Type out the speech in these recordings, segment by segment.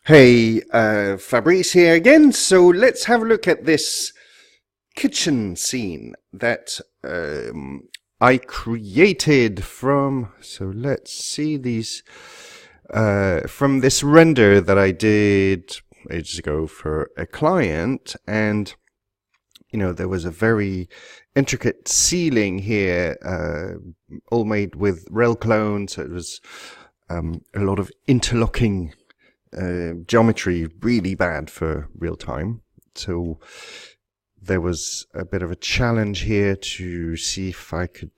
Hey, Fabrice here again. So let's have a look at this kitchen scene that I created from. So let's see these from this render that I did ages ago for a client, and there was a very intricate ceiling here, all made with Relclone. So it was a lot of interlocking geometry, really bad for real time. So there was a bit of a challenge here to see if I could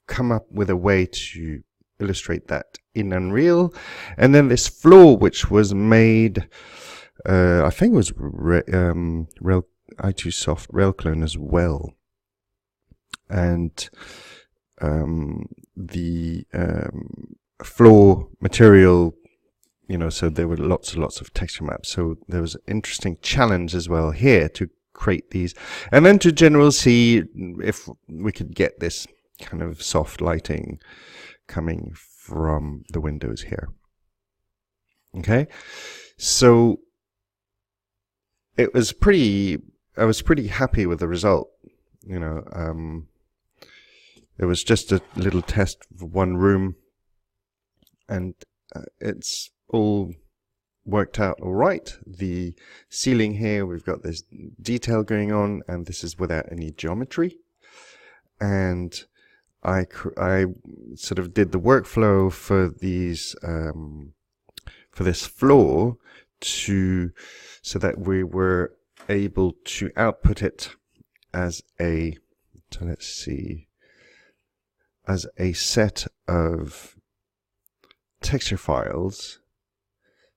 come up with a way to illustrate that in Unreal. And then this floor, which was made, I think it was i2Soft Relclone as well. And the floor material, so there were lots and lots of texture maps. So there was an interesting challenge as well here to create these, and then to generally see if we could get this kind of soft lighting coming from the windows here. Okay, so I was pretty happy with the result. It was just a little test for one room, and it's all worked out all right. The ceiling here, we've got this detail going on, and this is without any geometry. And I sort of did the workflow for these for this floor so that we were able to output it as a as a set of texture files.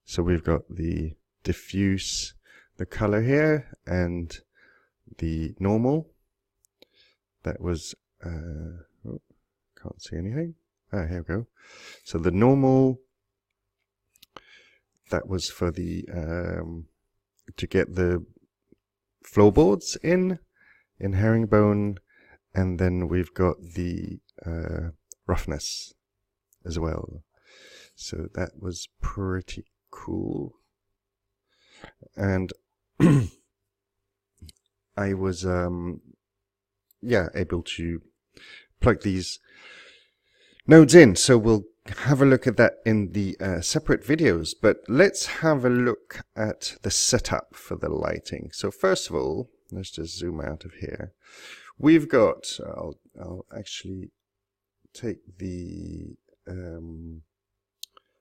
So we've got the diffuse, the color here, and the normal. That was, can't see anything. Ah, here we go. So the normal, that was for the, to get the floorboards in Herringbone, and then we've got the roughness as well. So that was pretty cool. And I was able to plug these nodes in. So we'll have a look at that in the separate videos, but let's have a look at the setup for the lighting. So first of all, let's just zoom out of here. We've got, I'll actually take the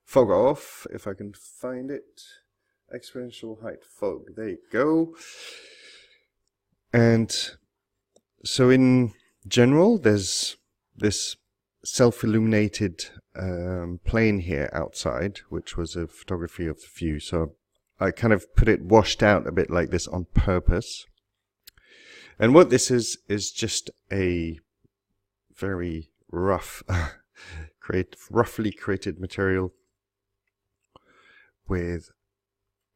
fog off, if I can find it. Exponential height fog. There you go. And so in general, there's this self-illuminated plane here outside, which was a photography of the view. So I kind of put it washed out a bit like this on purpose. And what this is just a very rough, roughly created material with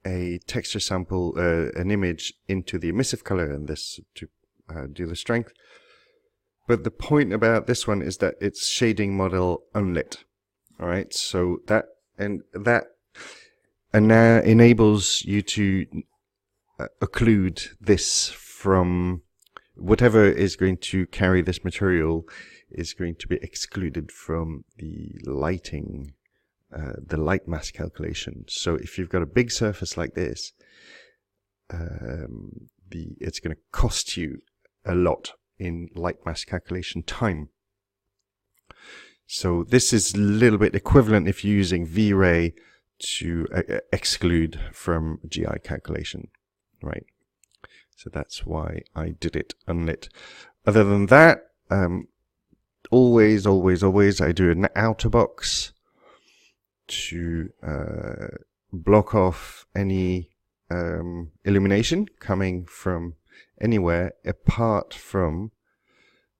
a texture sample, an image into the emissive color, and this to do the strength. But the point about this one is that it's shading model unlit. All right, so that now enables you to occlude this from whatever is going to carry this material is going to be excluded from the lighting, the light mass calculation. So if you've got a big surface like this, it's going to cost you a lot in light mass calculation time. So this is a little bit equivalent if you're using V-Ray to exclude from GI calculation, right? So that's why I did it unlit. Other than that, always I do an outer box to block off any illumination coming from anywhere apart from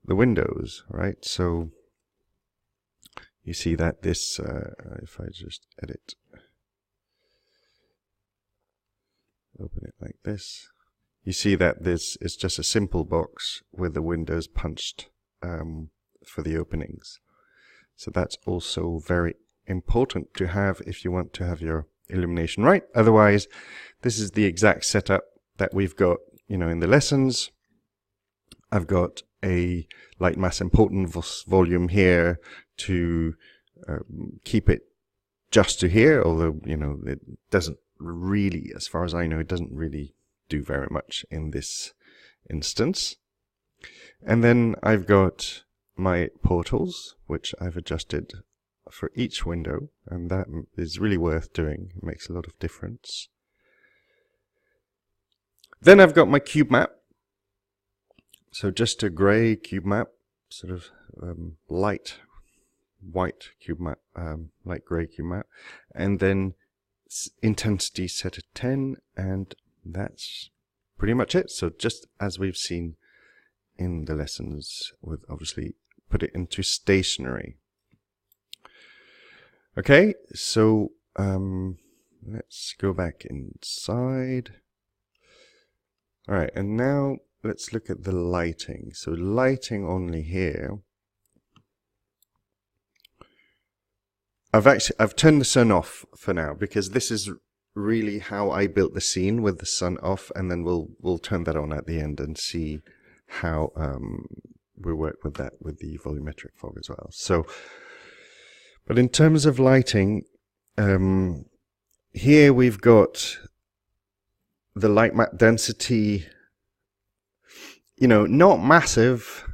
the windows, right? So you see that this, if I just open it like this, you see that this is just a simple box with the windows punched for the openings. So that's also very important to have if you want to have your illumination right. Otherwise, this is the exact setup that we've got, you know, in the lessons. I've got a light mass importance volume here to keep it just to here, although, you know, it doesn't really, as far as I know, it doesn't really do very much in this instance. And then I've got my portals, which I've adjusted for each window, and that is really worth doing. It makes a lot of difference. Then I've got my cube map. So just a grey cube map, sort of light white cube map, light grey cube map, and then intensity set at 10, and that's pretty much it. So just as we've seen in the lessons, with obviously put it into stationary. Okay, so let's go back inside. All right, and now let's look at the lighting. So lighting only here. I've turned the sun off for now, because this is really how I built the scene, with the sun off, and then we'll turn that on at the end and see how we work with that with the volumetric fog as well. So, but in terms of lighting, here we've got the light map density, you know, not massive.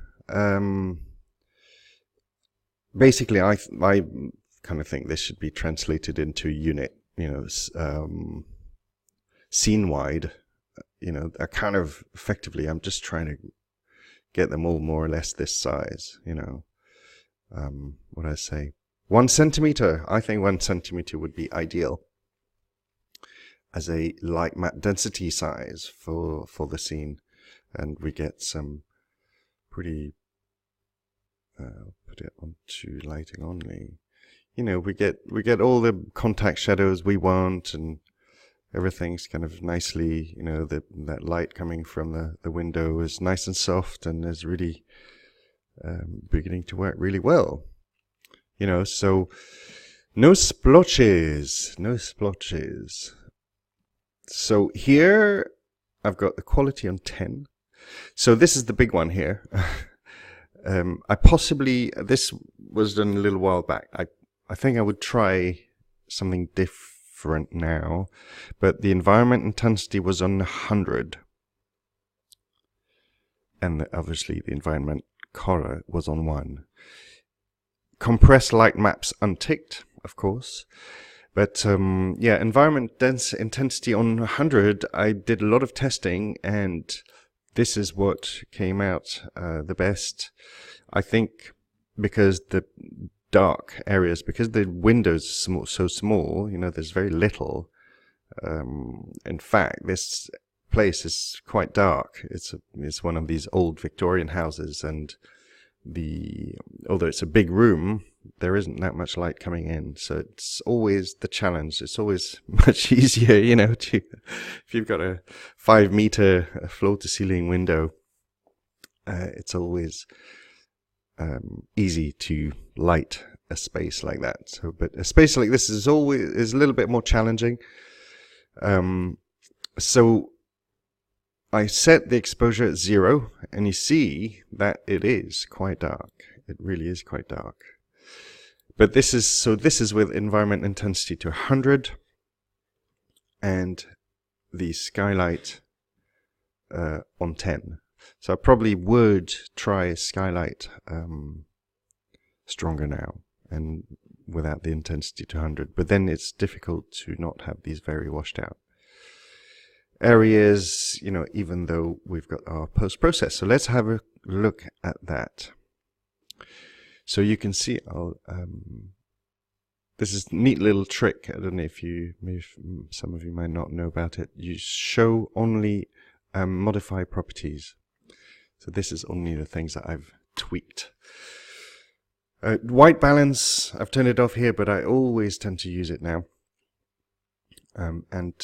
Basically, I kind of think this should be translated into unit, you know, scene wide. You know, I kind of effectively, I'm just trying to get them all more or less this size, you know. What I say, 1 centimeter. I think 1 centimeter would be ideal as a light map density size for the scene, and we get some pretty. Put it onto lighting only. You know, we get all the contact shadows we want, and everything's kind of nicely, you know, that light coming from the window is nice and soft and is really beginning to work really well. You know, so no splotches, no splotches. So here I've got the quality on 10. So this is the big one here. This was done a little while back. I think I would try something different now, but the environment intensity was on 100. And obviously the environment color was on 1. Compressed light maps unticked, of course. But yeah, environment intensity on 100, I did a lot of testing, and this is what came out the best. I think because the dark areas, because the windows are so small, you know, there's very little. In fact, this place is quite dark. It's one of these old Victorian houses, and although it's a big room, there isn't that much light coming in. So it's always the challenge. It's always much easier, you know, if you've got a 5-meter floor to ceiling window, it's always easy to light a space like that. So, but a space like this is a little bit more challenging. So I set the exposure at 0, and you see that it is quite dark. It really is quite dark. But this is with environment intensity to 100, and the skylight on 10. So I probably would try skylight stronger now, and without the intensity to 100. But then it's difficult to not have these very washed out areas, you know, even though we've got our post-process. So let's have a look at that. So you can see, this is a neat little trick. I don't know if some of you might not know about it. You show only modify properties. So this is only the things that I've tweaked. White balance, I've turned it off here, but I always tend to use it now. And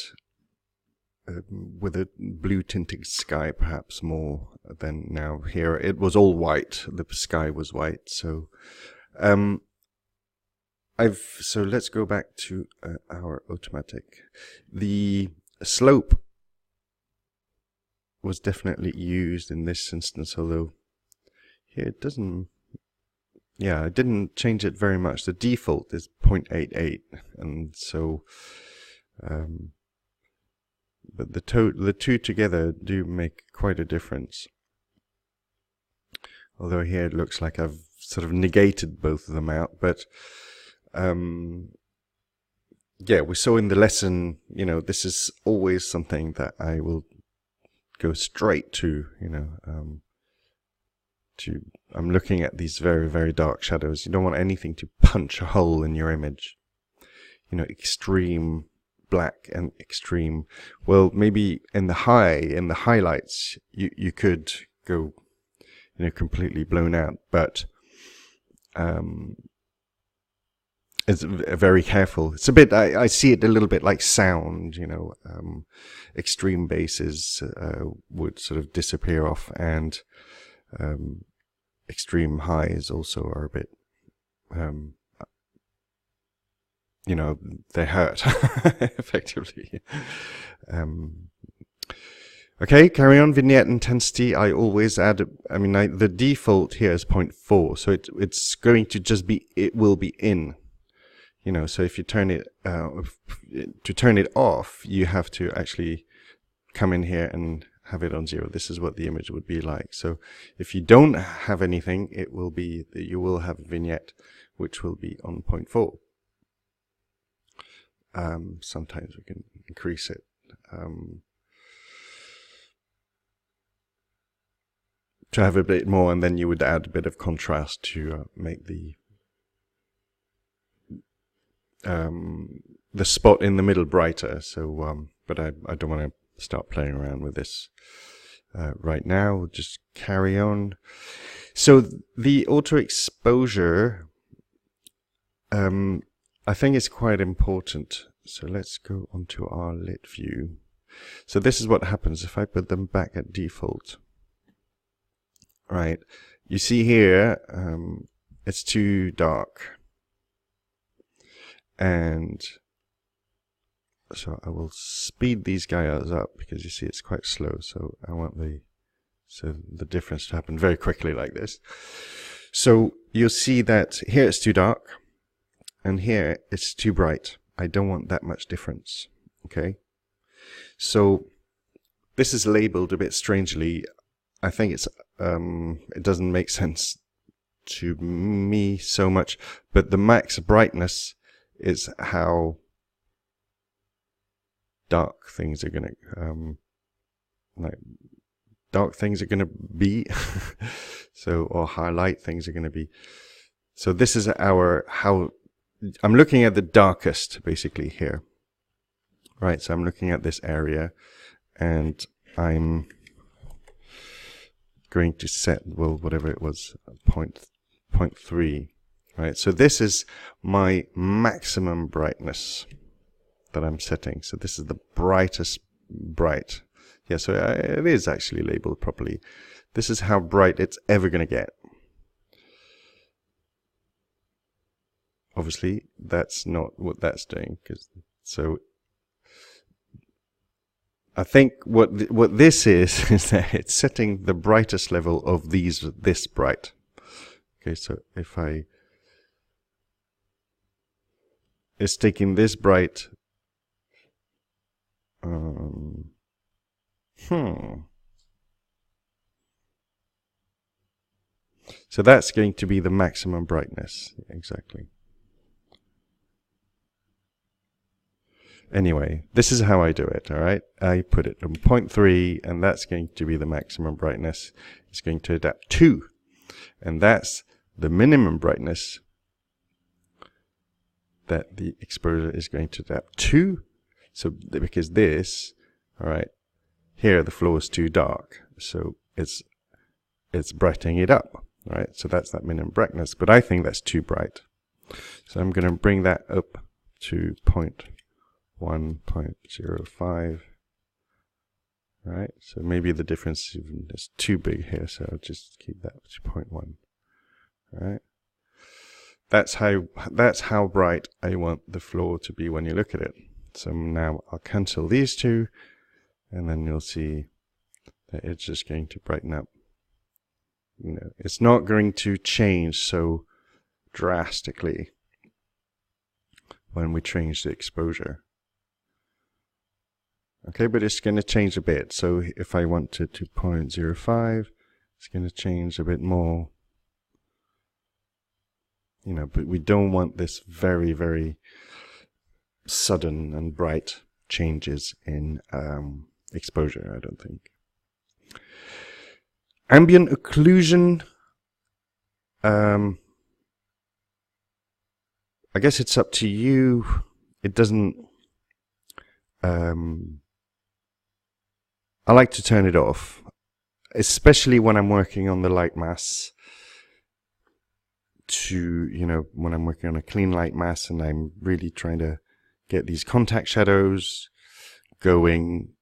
with a blue tinted sky, perhaps more than now. Here it was all white. The sky was white. So So let's go back to our automatic. The slope was definitely used in this instance, although here it doesn't. Yeah, I didn't change it very much. The default is 0.88, and so, but the two together do make quite a difference. Although here it looks like I've sort of negated both of them out, but yeah, we saw in the lesson, you know, this is always something that I will go straight to, you know, I'm looking at these very, very dark shadows. You don't want anything to punch a hole in your image. You know, extreme black and extreme, well, maybe in the highlights, you could go, you know, completely blown out, but it's very careful. It's a bit, I see it a little bit like sound, you know, extreme basses would sort of disappear off, and extreme highs also are a bit, you know, they hurt, effectively. Okay, carry on. Vignette intensity, I always add, the default here is 0.4, so it's going to just be, it will be in. You know, so if you turn it, to turn it off, you have to actually come in here and have it on 0. This is what the image would be like. So if you don't have anything, it will be, you will have a vignette, which will be on 0.4. Sometimes we can increase it. To have a bit more, and then you would add a bit of contrast to make the spot in the middle brighter. So, but I don't want to start playing around with this right now. We'll just carry on. So the auto exposure, I think is quite important. So let's go onto our lit view. So this is what happens if I put them back at default. Right, you see here, it's too dark. And so I will speed these guys up because you see it's quite slow. So I want the difference to happen very quickly like this. So you'll see that here it's too dark and here it's too bright. I don't want that much difference. Okay. So this is labeled a bit strangely. I think it's, it doesn't make sense to me so much, but the max brightness is how dark things are gonna be. So, or highlight things are gonna be. So this is how I'm looking at the darkest basically here. Right, so I'm looking at this area and I'm going to set, well, whatever it was, 0.3. Right, so this is my maximum brightness that I'm setting. So this is the brightest bright. Yeah, so it is actually labeled properly. This is how bright it's ever going to get. Obviously, that's not what that's doing. So I think what this is that it's setting the brightest level of this bright. Okay, so if it's taking this bright. So that's going to be the maximum brightness, exactly. Anyway, this is how I do it, all right? I put it on 0.3, and that's going to be the maximum brightness. It's going to adapt 2, and that's the minimum brightness that the exposure is going to adapt to. So because this, all right, here the floor is too dark, so it's brightening it up, right? So that's that minimum brightness, but I think that's too bright. So I'm going to bring that up to 1.05, right? So maybe the difference is too big here, so I'll just keep that to 0.1, right? that's how bright I want the floor to be when you look at it. So now I'll cancel these two, and then you'll see that it's just going to brighten up. You know, it's not going to change so drastically when we change the exposure. Okay, but it's going to change a bit. So if I want it to 0.05, it's going to change a bit more. You know, but we don't want this very, very sudden and bright changes in exposure, I don't think. Ambient occlusion. I guess it's up to you. It doesn't... I like to turn it off, especially when I'm working on the light mass. You know, when I'm working on a clean light mass and I'm really trying to get these contact shadows going.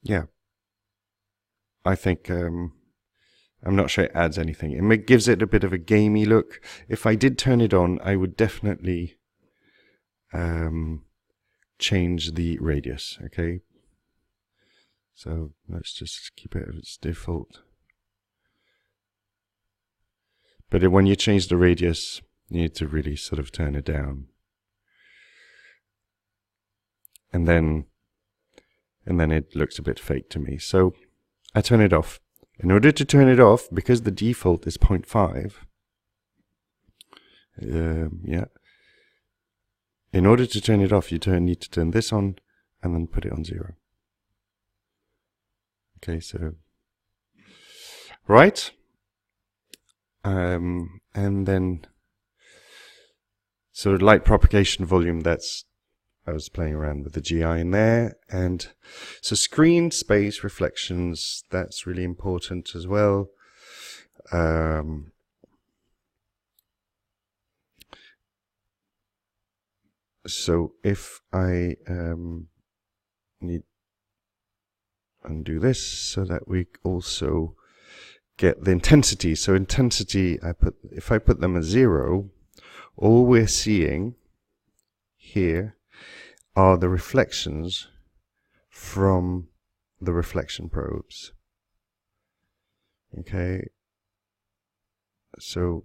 Yeah, I think I'm not sure it adds anything. It gives it a bit of a gamey look. If I did turn it on, I would definitely change the radius. Okay, so let's just keep it as its default. But when you change the radius, you need to really sort of turn it down. And then it looks a bit fake to me. So I turn it off. In order to turn it off, because the default is 0.5, yeah. In order to turn it off, you need to turn this on and then put it on 0. Okay, so right. And then so light propagation volume, I was playing around with the GI in there. And so screen space reflections, that's really important as well. So if I need undo this so that we also get the intensity. So intensity, if I put them at 0, all we're seeing here are the reflections from the reflection probes. Okay, so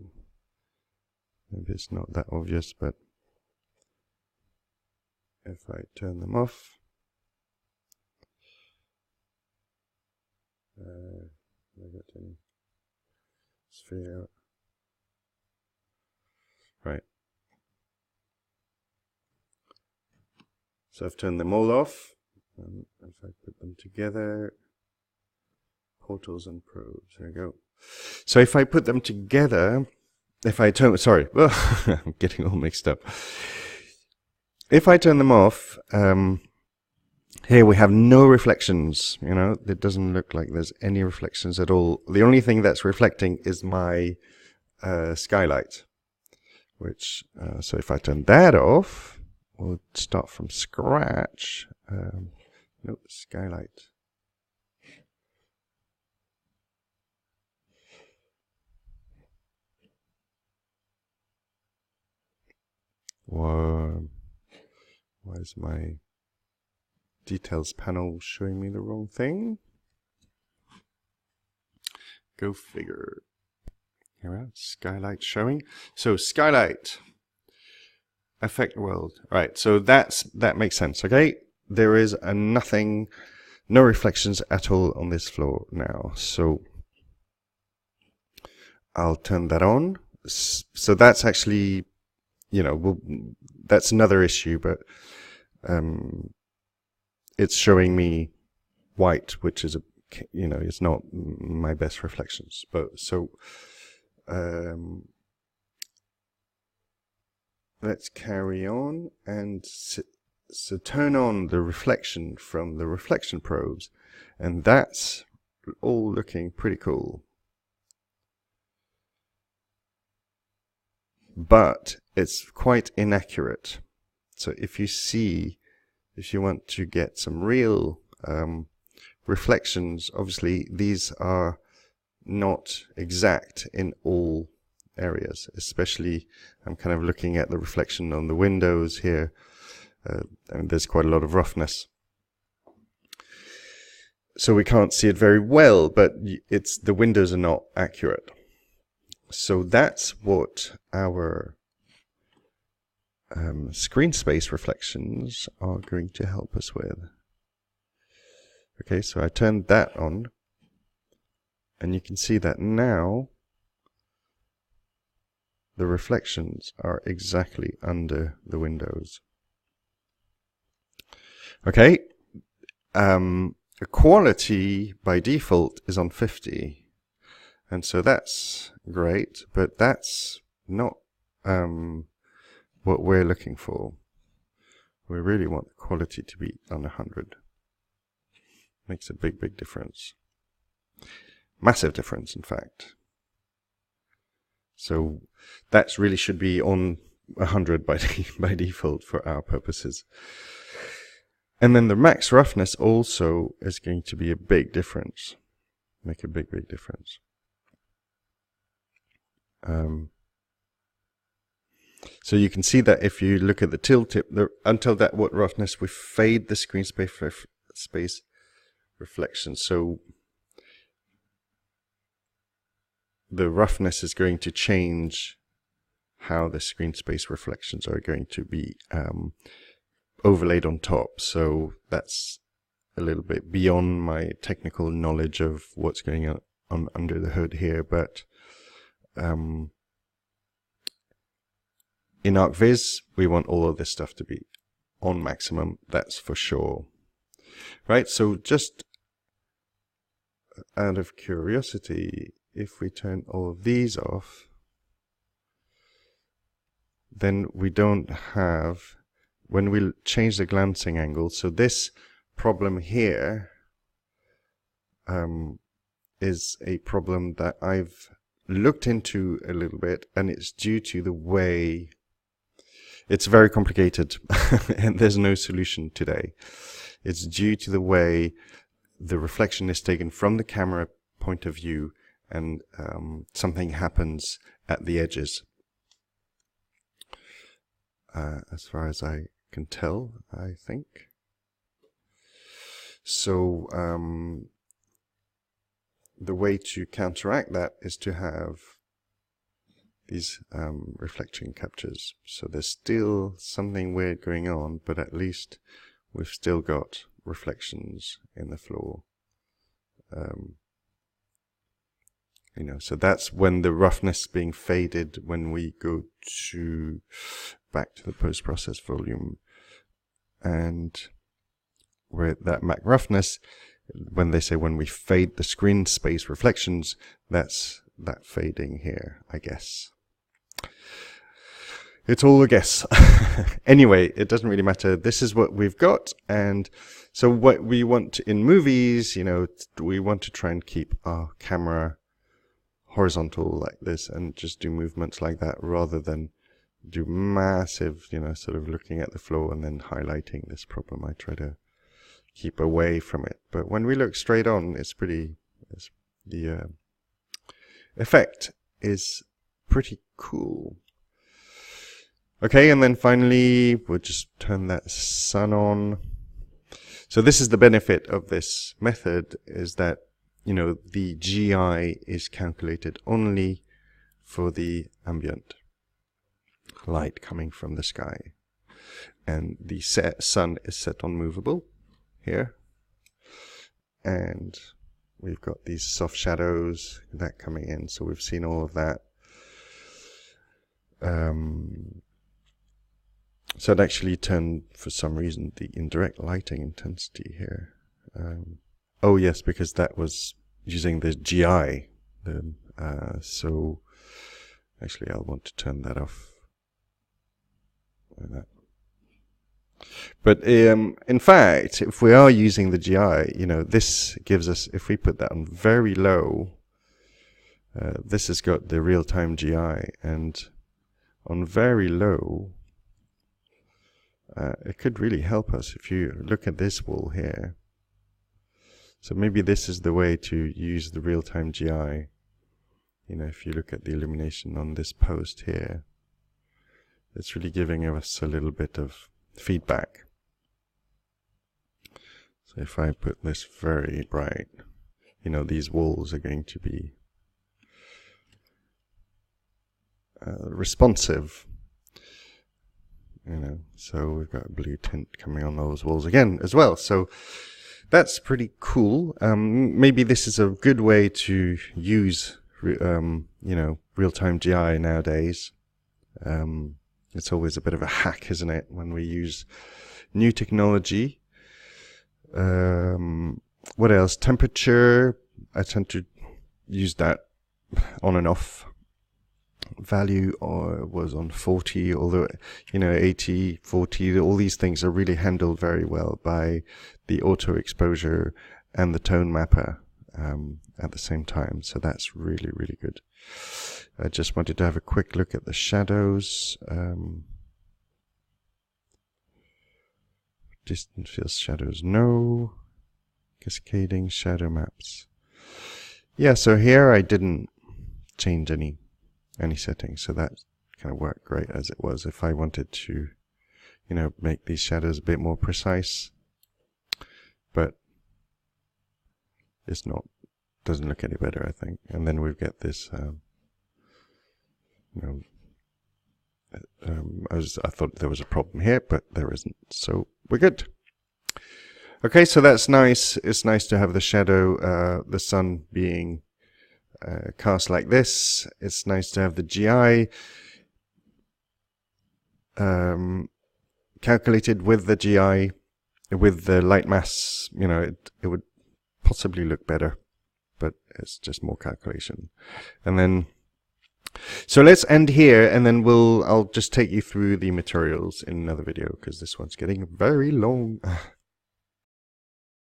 maybe it's not that obvious, but if I turn them off, I got any sphere, right? So I've turned them all off, and if I put them together, portals and probes, there we go. So if I put them together, sorry, well, I'm getting all mixed up. If I turn them off, here we have no reflections, you know, it doesn't look like there's any reflections at all. The only thing that's reflecting is my skylight, which, so if I turn that off, we'll start from scratch. Nope, skylight. Whoa. Why is my details panel showing me the wrong thing? Go figure. Here we are, skylight showing. So skylight. Effect world. Right, so that makes sense, okay? There is no reflections at all on this floor now. So I'll turn that on. So that's actually, you know, that's another issue, but it's showing me white, which is you know, it's not my best reflections. But so let's carry on and so turn on the reflection from the reflection probes, and that's all looking pretty cool. But it's quite inaccurate. So if you want to get some real reflections, obviously these are not exact in all areas, especially I'm kind of looking at the reflection on the windows here, and there's quite a lot of roughness. So we can't see it very well, but the windows are not accurate. So that's what our screen space reflections are going to help us with. Okay, so I turned that on, and you can see that now the reflections are exactly under the windows. Okay, the quality by default is on 50, and so that's great, but that's not what we're looking for. We really want the quality to be on 100. Makes a big difference. Massive difference, in fact. So that really should be on 100 by default for our purposes. And then the max roughness also is going to be a big difference. Make a big difference. So you can see that if you look at the tooltip, until that what roughness, we fade the screen space reflection. So the roughness is going to change how the screen space reflections are going to be overlaid on top. So that's a little bit beyond my technical knowledge of what's going on under the hood here, but in ArcViz, we want all of this stuff to be on maximum, that's for sure. Right, so just out of curiosity, if we turn all of these off, then we don't have, when we change the glancing angle, so this problem here is a problem that I've looked into a little bit, and it's due to the way, it's very complicated and there's no solution today. It's due to the way the reflection is taken from the camera point of view, and something happens at the edges. As far as I can tell, I think. So the way to counteract that is to have these reflection captures. So there's still something weird going on, but at least we've still got reflections in the floor. You know, so that's when the roughness being faded when we go to back to the post-process volume, and where that Mac roughness, when they say when we fade the screen space reflections, that's that fading here, I guess. It's all a guess. Anyway, it doesn't really matter. This is what we've got, and so what we want in movies, you know, we want to try and keep our camera horizontal like this and just do movements like that, rather than do massive, you know, sort of looking at the floor and then highlighting this problem. I try to keep away from it, but when we look straight on, it's pretty, the effect is pretty cool. Okay, and then finally we'll just turn that sun on. So this is the benefit of this method, is that, you know, the GI is calculated only for the ambient light coming from the sky, and the sun is set on movable here, and we've got these soft shadows that coming in, so we've seen all of that. So it actually turned, for some reason, the indirect lighting intensity here. Oh yes, because that was using the GI. So actually I'll want to turn that off like that. But in fact, if we are using the GI, you know, this gives us, if we put that on very low, this has got the real-time GI, and on very low, it could really help us. If you look at this wall here, So maybe this is the way to use the real-time GI. You know, if you look at the illumination on this post here, it's really giving us a little bit of feedback. So if I put this very bright, you know, these walls are going to be responsive. You know, so we've got a blue tint coming on those walls again as well. So that's pretty cool. Maybe this is a good way to use, you know, real-time GI nowadays. It's always a bit of a hack, isn't it, when we use new technology. What else? Temperature. I tend to use that on and off. Value was on 40, although, you know, 80, 40, all these things are really handled very well by the auto exposure and the tone mapper at the same time. So that's really, really good. I just wanted to have a quick look at the shadows. Distant field shadows, no. Cascading shadow maps. Yeah, so here I didn't change any settings, so that kind of worked great as it was. If I wanted to, you know, make these shadows a bit more precise, but it's not, doesn't look any better, I think. And then we've got this, you know, I thought there was a problem here, but there isn't, so we're good. Okay, so that's nice. It's nice to have the shadow, the sun being cast like this. It's nice to have the GI calculated with the GI, with the light mass. You know, it would possibly look better, but it's just more calculation. And then, so let's end here, and then I'll just take you through the materials in another video, because this one's getting very long.